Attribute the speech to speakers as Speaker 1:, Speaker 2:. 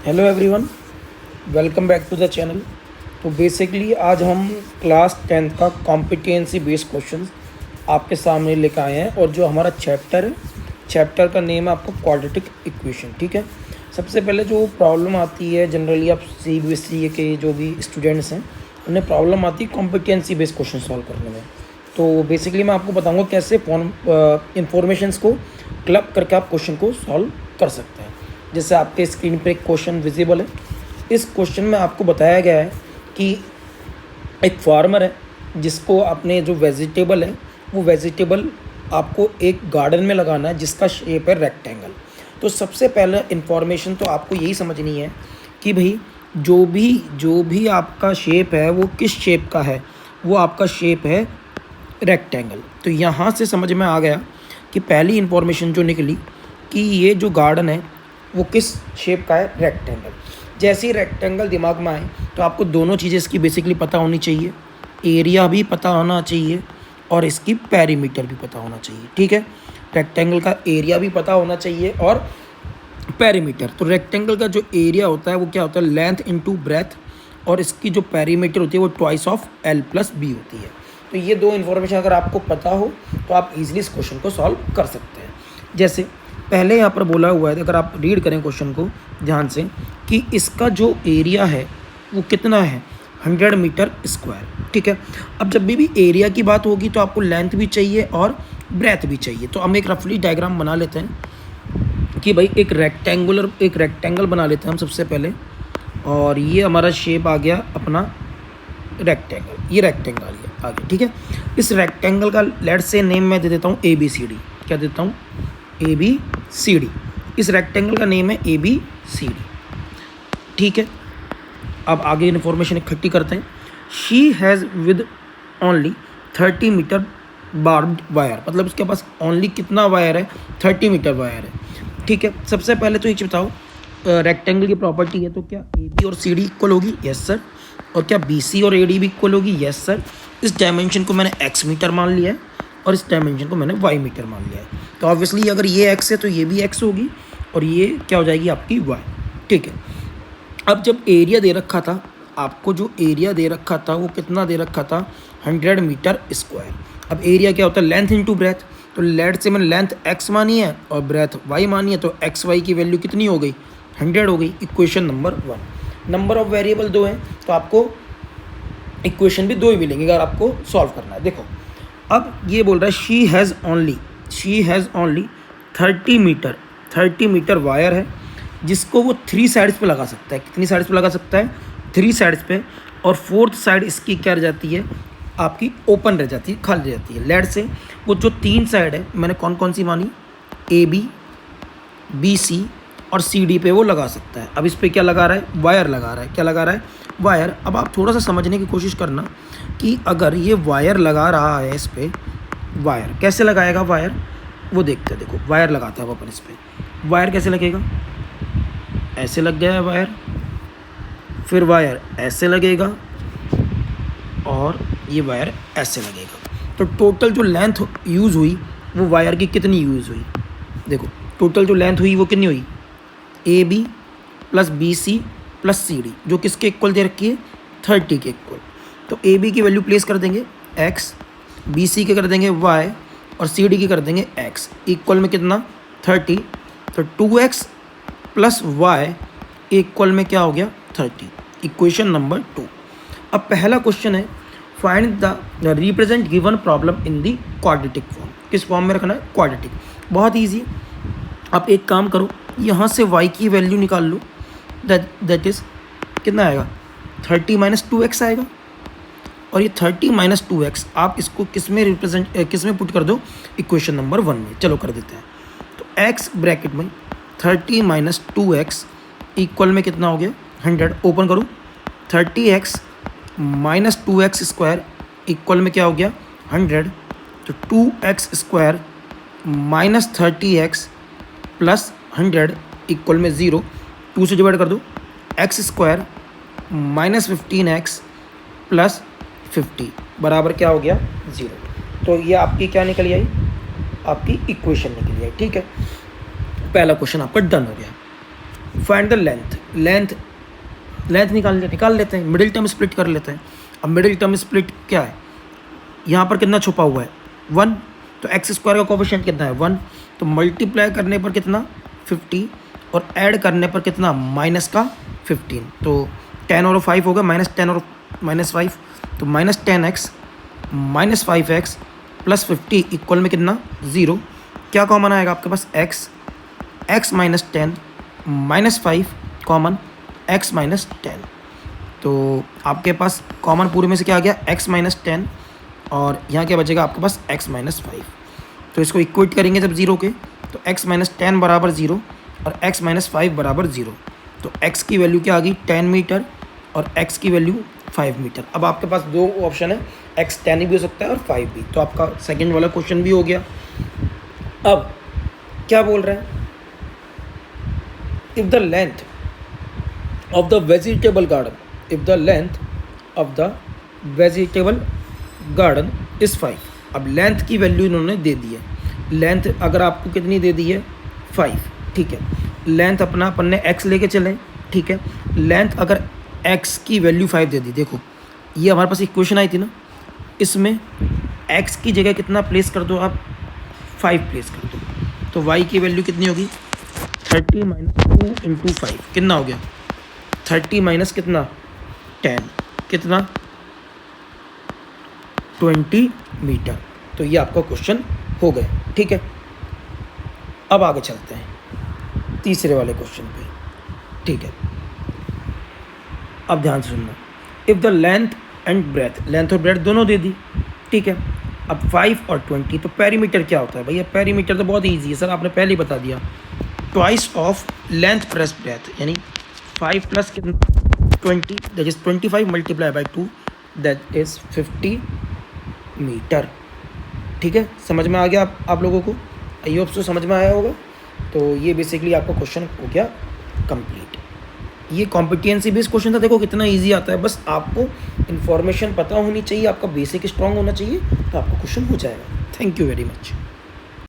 Speaker 1: Hello everyone, welcome back to the channel. तो basically आज हम क्लास 10th का कॉम्पिटेंसी बेस्ड क्वेश्चंस आपके सामने लेकर आए हैं और जो हमारा चैप्टर है, चैप्टर का नेम है आपका क्वाड्रेटिक इक्वेशन। ठीक है, सबसे पहले जो प्रॉब्लम आती है जनरली आप CBSE के जो भी स्टूडेंट्स हैं उन्हें प्रॉब्लम आती है कॉम्पिटेंसी बेस्ड क्वेश्चन सॉल्व करने में। तो बेसिकली मैं आपको बताऊँगा कैसे इंफॉर्मेशंस को क्लब करके आप क्वेश्चन को सॉल्व कर सकते हैं। जैसे आपके स्क्रीन पर एक क्वेश्चन विजिबल है। इस क्वेश्चन में आपको बताया गया है कि एक फार्मर है जिसको अपने जो वेजिटेबल है वो वेजिटेबल आपको एक गार्डन में लगाना है जिसका शेप है रेक्टेंगल। तो सबसे पहले इन्फॉर्मेशन तो आपको यही समझनी है कि भाई जो भी आपका शेप है वो किस शेप का है, वो आपका शेप है रेक्टेंगल। तो यहाँ से समझ में आ गया कि पहली इन्फॉर्मेशन जो निकली कि ये जो गार्डन है वो किस शेप का है, रेक्टेंगल। जैसे ही रेक्टेंगल दिमाग में आए तो आपको दोनों चीज़ें इसकी बेसिकली पता होनी चाहिए, एरिया भी पता होना चाहिए और इसकी पेरीमीटर भी पता होना चाहिए। ठीक है, रेक्टेंगल का एरिया भी पता होना चाहिए और पेरीमीटर। तो रेक्टेंगल का जो एरिया होता है वो क्या होता है, लेंथ इनटू ब्रेथ, और इसकी जो पेरीमीटर होती है वो ट्वाइस ऑफ L+B होती है। तो ये दो इन्फॉर्मेशन अगर आपको पता हो तो आप इजीली इस क्वेश्चन को सॉल्व कर सकते हैं। जैसे पहले यहाँ पर बोला हुआ है, अगर आप रीड करें क्वेश्चन को ध्यान से, कि इसका जो एरिया है वो कितना है, 100 मीटर स्क्वायर। ठीक है, अब जब भी एरिया की बात होगी तो आपको लेंथ भी चाहिए और ब्रेथ भी चाहिए। तो हम एक रफली डायग्राम बना लेते हैं कि भाई एक रेक्टेंगल बना लेते हैं हम सबसे पहले। और ये हमारा शेप आ गया अपना रेक्टेंगल, ये रेक्टेंगल आ गया। ठीक है, इस रेक्टेंगल का लेट से नेम मैं दे देता हूँ ABCD। क्या देता हूँ, ABCD। इस रेक्टेंगल का नेम है ABCD। ठीक है, अब आगे इन्फॉर्मेशन इकट्ठी करते हैं। She has with only 30 metre barbed wire, मतलब उसके पास ओनली कितना वायर है, 30 मीटर वायर है। ठीक है, सबसे पहले तो ये बताओ रेक्टेंगल की प्रॉपर्टी है तो क्या AB और CD इक्वल होगी, यस सर। और क्या BC और AD भी इक्वल होगी, यस सर। इस डायमेंशन को मैंने X मीटर मान लिया है और इस डायमेंशन को मैंने Y मीटर मान लिया है। तो ऑब्वियसली अगर ये X है तो ये भी X होगी और ये क्या हो जाएगी आपकी Y। ठीक है, अब जब एरिया दे रखा था, आपको जो एरिया दे रखा था वो कितना दे रखा था, 100 मीटर स्क्वायर। अब एरिया क्या होता है, लेंथ इनटू ब्रेथ। तो लेट से मैंने लेंथ X मानी है और ब्रेथ Y मानी है, तो XY की वैल्यू कितनी हो गई, 100 हो गई। Equation number 1। Number of variable 2 हैं तो आपको इक्वेशन भी 2 ही मिलेंगे अगर आपको सॉल्व करना है। देखो अब ये बोल रहा है she has only 30 metre wire है जिसको वो 3 साइड्स पे लगा सकता है। कितनी साइड्स पे लगा सकता है, 3 साइड्स पे। और 4th साइड इसकी क्या रह जाती है, आपकी ओपन रह जाती है, खाली रह जाती है। लेट से वो जो 3 साइड है मैंने कौन कौन सी मानी, AB, BC और CD पे वो लगा सकता है। अब इस पर क्या लगा रहा है, वायर लगा रहा है। क्या लगा रहा है, वायर। अब आप थोड़ा सा समझने की कोशिश करना कि अगर ये वायर लगा रहा है, इस पर वायर कैसे लगाएगा, वायर वो देखते हैं। देखो वायर लगाता है वो अपन, इस पर वायर कैसे लगेगा, ऐसे लग गया है वायर, फिर वायर ऐसे लगेगा और ये वायर ऐसे लगेगा। तो टोटल जो लेंथ यूज़ हुई वो वायर की कितनी यूज़ हुई, देखो टोटल जो लेंथ हुई वो कितनी हुई, AB + BC + CD, जो किसके इक्वल दे रखी है, 30 के इक्वल। तो AB की वैल्यू प्लेस कर देंगे X, BC के कर देंगे Y और CD की कर देंगे X। इक्वल में कितना, 30। तो 2X + Y इक्वल में क्या हो गया, 30। Equation number 2। अब पहला क्वेश्चन है, find the represent given problem in the quadratic form. किस फॉर्म में रखना है, क्वाड्रेटिक। बहुत ईजी है, आप एक काम करो, यहाँ से Y की वैल्यू निकाल लो। दैट इज़ कितना आएगा, 30 - 2X आएगा। और ये 30 - 2X आप इसको किस में पुट कर दो, इक्वेशन नंबर 1 में। चलो कर देते हैं। तो X ब्रैकेट में 30 - 2X इक्वल में कितना हो गया, 100। ओपन करो, 30X - 2X स्क्वायर इक्वल में क्या हो गया, 100। तो 2X स्क्वायर - 30X + 100 इक्वल में 0। 2 से डिवाइड कर दो, X स्क्वायर - 15X + 50 बराबर क्या हो गया, 0। तो ये आपकी क्या निकली आई, आपकी इक्वेशन निकली आई। ठीक है, पहला क्वेश्चन आपका डन हो गया। फाइंड द लेंथ लेंथ निकाल लेते हैं, मिडिल टर्म स्प्लिट कर लेते हैं। अब मिडिल टर्म स्प्लिट क्या है, यहाँ पर कितना छुपा हुआ है 1, तो एक्स स्क्वायर का कोफिशिएंट कितना है 1, तो मल्टीप्लाई करने पर कितना 50 और ऐड करने पर कितना माइनस का 15, तो 10 और 5 हो गया -10 और -5, तो -10x -5x प्लस 50 इक्वल में कितना 0। क्या कॉमन आएगा आपके पास x -10 -5 कॉमन x -10, तो आपके पास कॉमन पूरे में से क्या आ गया x -10 और यहाँ क्या बचेगा आपके पास x -5। तो इसको इक्वेट करेंगे जब 0 के, तो x -10 बराबर 0 और x -5 बराबर 0, तो x की वैल्यू क्या आ गई 10 मीटर और x की वैल्यू 5 मीटर। अब आपके पास दो ऑप्शन है, x 10 भी हो सकता है और 5 भी, तो आपका सेकंड वाला क्वेश्चन भी हो गया। अब क्या बोल रहे हैं, if the length of the vegetable garden is 5। अब लेंथ की वैल्यू इन्होंने दे दी है, लेंथ अगर आपको कितनी दे दी है 5, ठीक है। लेंथ अपना अपन ने x लेके चलें, ठीक है। लेंथ अगर x की वैल्यू 5 दे दी, देखो ये हमारे पास इक्वेशन आई थी ना, इसमें x की जगह कितना प्लेस कर दो आप 5 प्लेस कर दो, तो y की वैल्यू कितनी होगी 30 - 2 × 5 कितना हो गया 30 माइनस कितना 10 कितना 20 मीटर। तो ये आपका क्वेश्चन हो गया, ठीक है। अब आगे चलते हैं तीसरे वाले क्वेश्चन पे, ठीक है। अब ध्यान से सुनना, if the length and breadth, length और ब्रेथ दोनों दे दी, ठीक है। अब 5 और 20, तो पेरीमीटर क्या होता है भैया, पेरीमीटर तो बहुत ईजी है सर, आपने पहले ही बता दिया, twice of length plus breadth, यानी 5 plus 20 that is 25 multiply by 2 that is 50 metre, ठीक है। समझ में आ गया आप लोगों को, आई होप सो समझ में आया होगा। तो ये बेसिकली आपका क्वेश्चन हो गया कंप्लीट। ये कॉम्पिटेंसी बेस्ड क्वेश्चन था, देखो कितना इजी आता है, बस आपको इन्फॉर्मेशन पता होनी चाहिए, आपका बेसिक स्ट्रांग होना चाहिए, तो आपका क्वेश्चन हो जाएगा। Thank you very much.